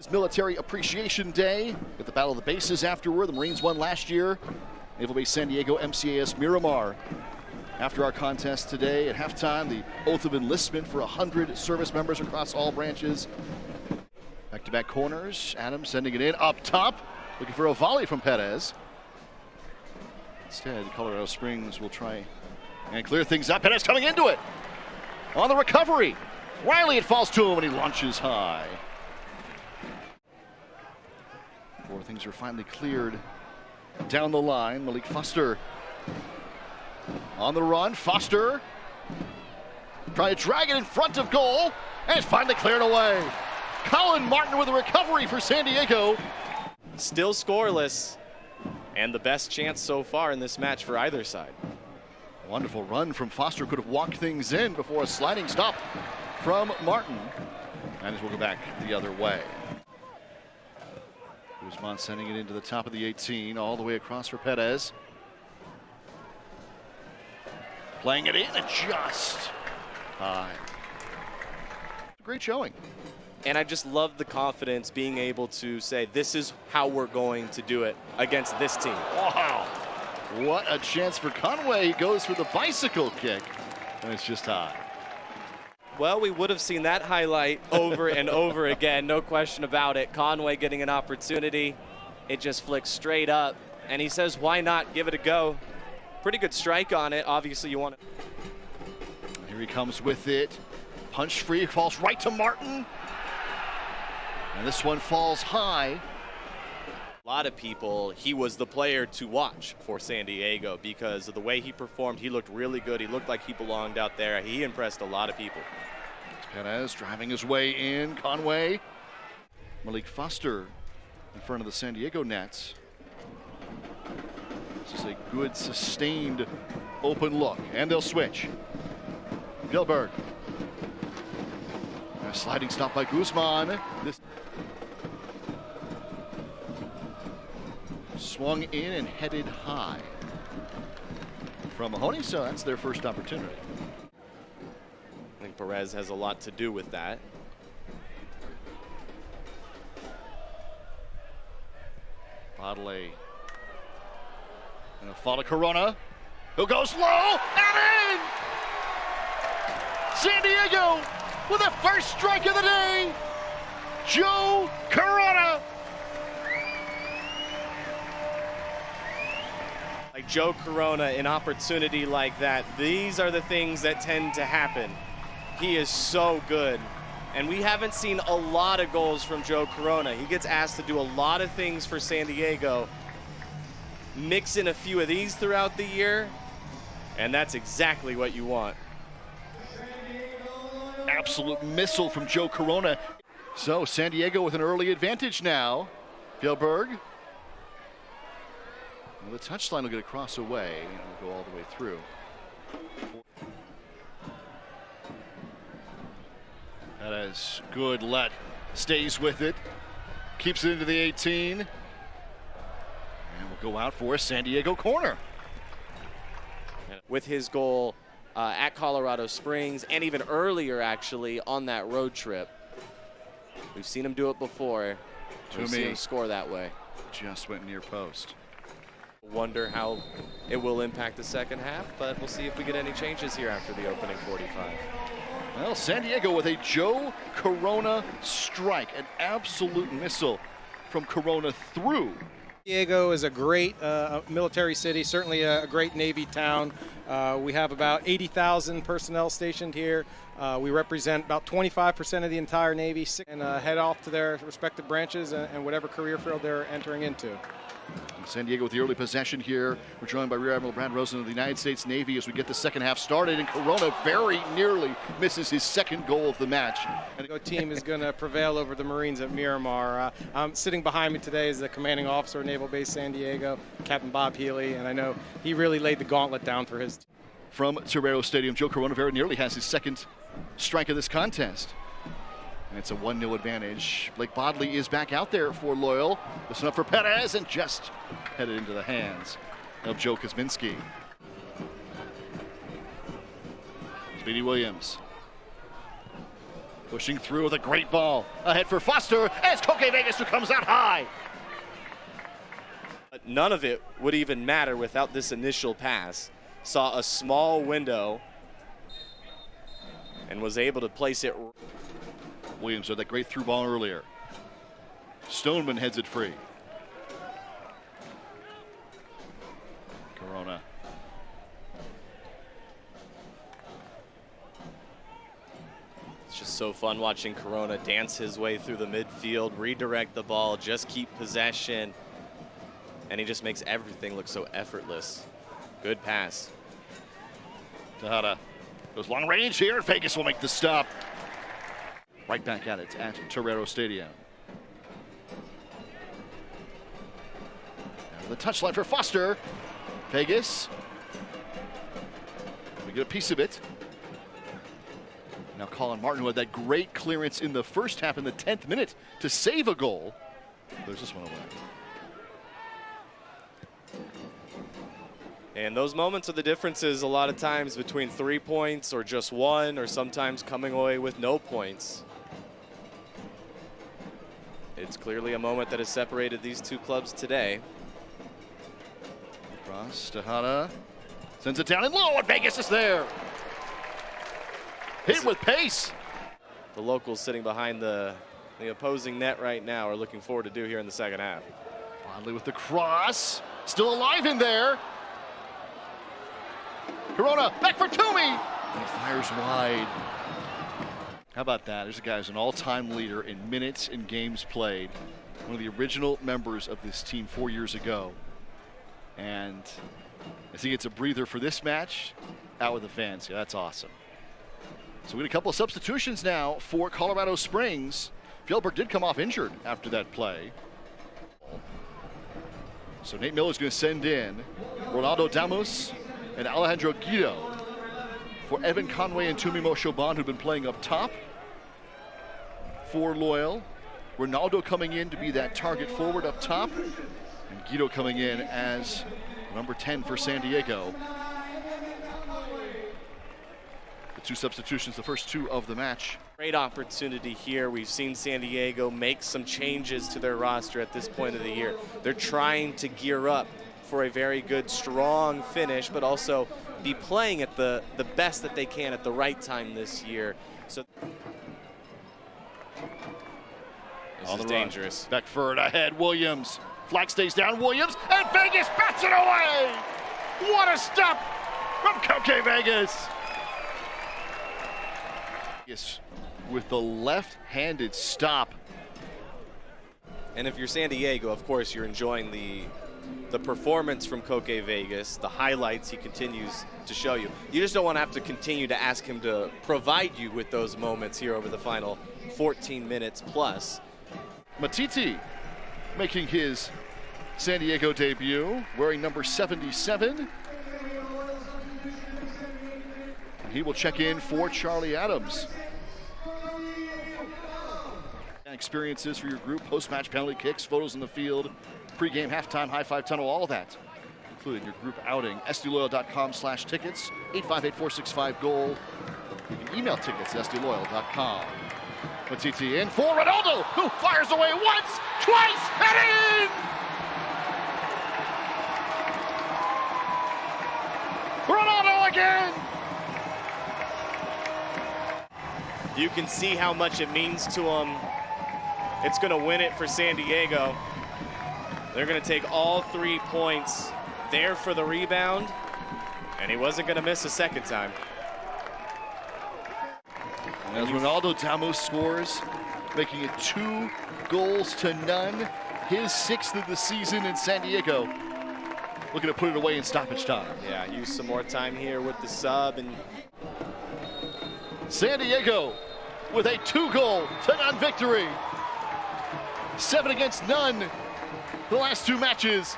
It's Military Appreciation Day with the Battle of the Bases afterward. The Marines won last year. Naval Base San Diego, MCAS Miramar. After our contest today at halftime, the oath of enlistment for 100 service members across all branches. Back-to-back corners. Adams sending it in up top, looking for a volley from Perez. Instead, Colorado Springs will try and clear things up. Perez coming into it. On the recovery. Riley, it falls to him and he launches high. Before things are finally cleared down the line, Malik Foster on the run. Foster trying to drag it in front of goal, and it's finally cleared away. Colin Martin with a recovery for San Diego. Still scoreless, and the best chance so far in this match for either side. Wonderful run from Foster, could have walked things in before a sliding stop from Martin. And as we'll go back the other way. Guzman sending it into the top of the 18, all the way across for Perez. Playing it in and just high. Great showing. And I just love the confidence being able to say, this is how we're going to do it against this team. Wow. What a chance for Conway. He goes for the bicycle kick, and it's just high. Well, we would have seen that highlight over and over again, no question about it. Conway getting an opportunity. It just flicks straight up, and he says, why not give it a go? Pretty good strike on it. Obviously, you want it. Here he comes with it. Punch free, falls right to Martin. And this one falls high. A lot of people, he was the player to watch for San Diego because of the way he performed. He looked really good. He looked like he belonged out there. He impressed a lot of people. Perez driving his way in. Conway. Malik Foster in front of the San Diego nets. This is a good, sustained, open look. And they'll switch. Gilbert. A sliding stop by Guzman. This swung in and headed high from Mahoney, so that's their first opportunity. I think Perez has a lot to do with that. Bodley. And a fall to Corona, who goes low and in! San Diego with the first strike of the day, Joe Corona. Like Joe Corona, an opportunity like that, these are the things that tend to happen. He is so good. And we haven't seen a lot of goals from Joe Corona. He gets asked to do a lot of things for San Diego. Mix in a few of these throughout the year, and that's exactly what you want. Absolute missile from Joe Corona. So San Diego with an early advantage now. Gilbert. Well, the touchline will get across away and will go all the way through. Perez, good let, stays with it, keeps it into the 18, and will go out for a San Diego corner. With his goal at Colorado Springs, and even earlier actually on that road trip. We've seen him do it before. We've seen him score that way. Just went near post. Wonder how it will impact the second half, but we'll see if we get any changes here after the opening 45. Well, San Diego with a Joe Corona strike, an absolute missile from Corona through. Diego is a great military city, certainly a great Navy town. We have about 80,000 personnel stationed here. We represent about 25% of the entire Navy and head off to their respective branches and whatever career field they're entering into. San Diego with the early possession here. We're joined by Rear Admiral Brad Rosen of the United States Navy as we get the second half started, and Corona very nearly misses his second goal of the match. And the team is going to prevail over the Marines at Miramar. Sitting behind me today is the commanding officer of Naval Base San Diego, Captain Bob Healy, and I know he really laid the gauntlet down for his team. From Torero Stadium, Joe Corona very nearly has his second strike of this contest. And it's a 1-0 advantage. Blake Bodley is back out there for Loyal. This one up for Perez and just headed into the hands of Joe Kosminski. Speedy Williams Pushing through with a great ball. Ahead for Foster as Koke Vegas, who comes out high. But none of it would even matter without this initial pass. Saw a small window and was able to place it. Williams with that great through ball earlier. Stoneman heads it free. Corona. It's just so fun watching Corona dance his way through the midfield, redirect the ball, just keep possession. And he just makes everything look so effortless. Good pass. Tejada goes long range here. Vegas will make the stop. Right back at it at Torero Stadium. Now the touchline for Foster. Vegas. We get a piece of it. Now Colin Martin, who had that great clearance in the first half in the 10th minute to save a goal. There's this one away. And those moments are the differences a lot of times between 3 points or just one, or sometimes coming away with no points. It's clearly a moment that has separated these two clubs today. Cross, Tejada sends it down and low, and Vegas is there. Hit with pace. The locals sitting behind the opposing net right now are looking forward to do here in the second half. Wadley with the cross, still alive in there. Corona back for Toomey. And he fires wide. How about that? There's a guy who's an all-time leader in minutes and games played. One of the original members of this team 4 years ago. And as he gets a breather for this match, out with the fans. Yeah, that's awesome. So we get a couple of substitutions now for Colorado Springs. Fjellberg did come off injured after that play. So Nate Miller's going to send in Ronaldo Damus and Alejandro Guido for Evan Conway and Tumi Moshoban, who've been playing up top for Loyal. Ronaldo coming in to be that target forward up top, and Guido coming in as number 10 for San Diego. The two substitutions, the first two of the match. Great opportunity here. We've seen San Diego make some changes to their roster at this point of the year. They're trying to gear up for a very good, strong finish, but also be playing at the best that they can at the right time this year. So this is dangerous. Beckford ahead, Williams. Flag stays down, Williams, and Vegas bats it away! What a stop from Koke Vegas! With the left-handed stop. And if you're San Diego, of course, you're enjoying the performance from Koke Vegas, the highlights he continues to show you. You just don't want to have to continue to ask him to provide you with those moments here over the final 14 minutes plus. Matiti making his San Diego debut, wearing number 77. He will check in for Charlie Adams. Experiences for your group, post-match penalty kicks, photos in the field, pre-game, halftime, high-five tunnel, all that, including your group outing. SDLoyal.com/tickets, 858-465-GOAL. You can email tickets at SDLoyal.com. Matiti in for Ronaldo, who fires away once, twice, and in! Ronaldo again! You can see how much it means to him. It's going to win it for San Diego. They're going to take all 3 points there for the rebound, and he wasn't going to miss a second time. As Ronaldo Damus scores, making it 2-0, his 6th of the season in San Diego. Looking to put it away in stoppage time. Yeah, use some more time here with the sub. And San Diego with a 2-0 victory. 7 against none the last 2 matches.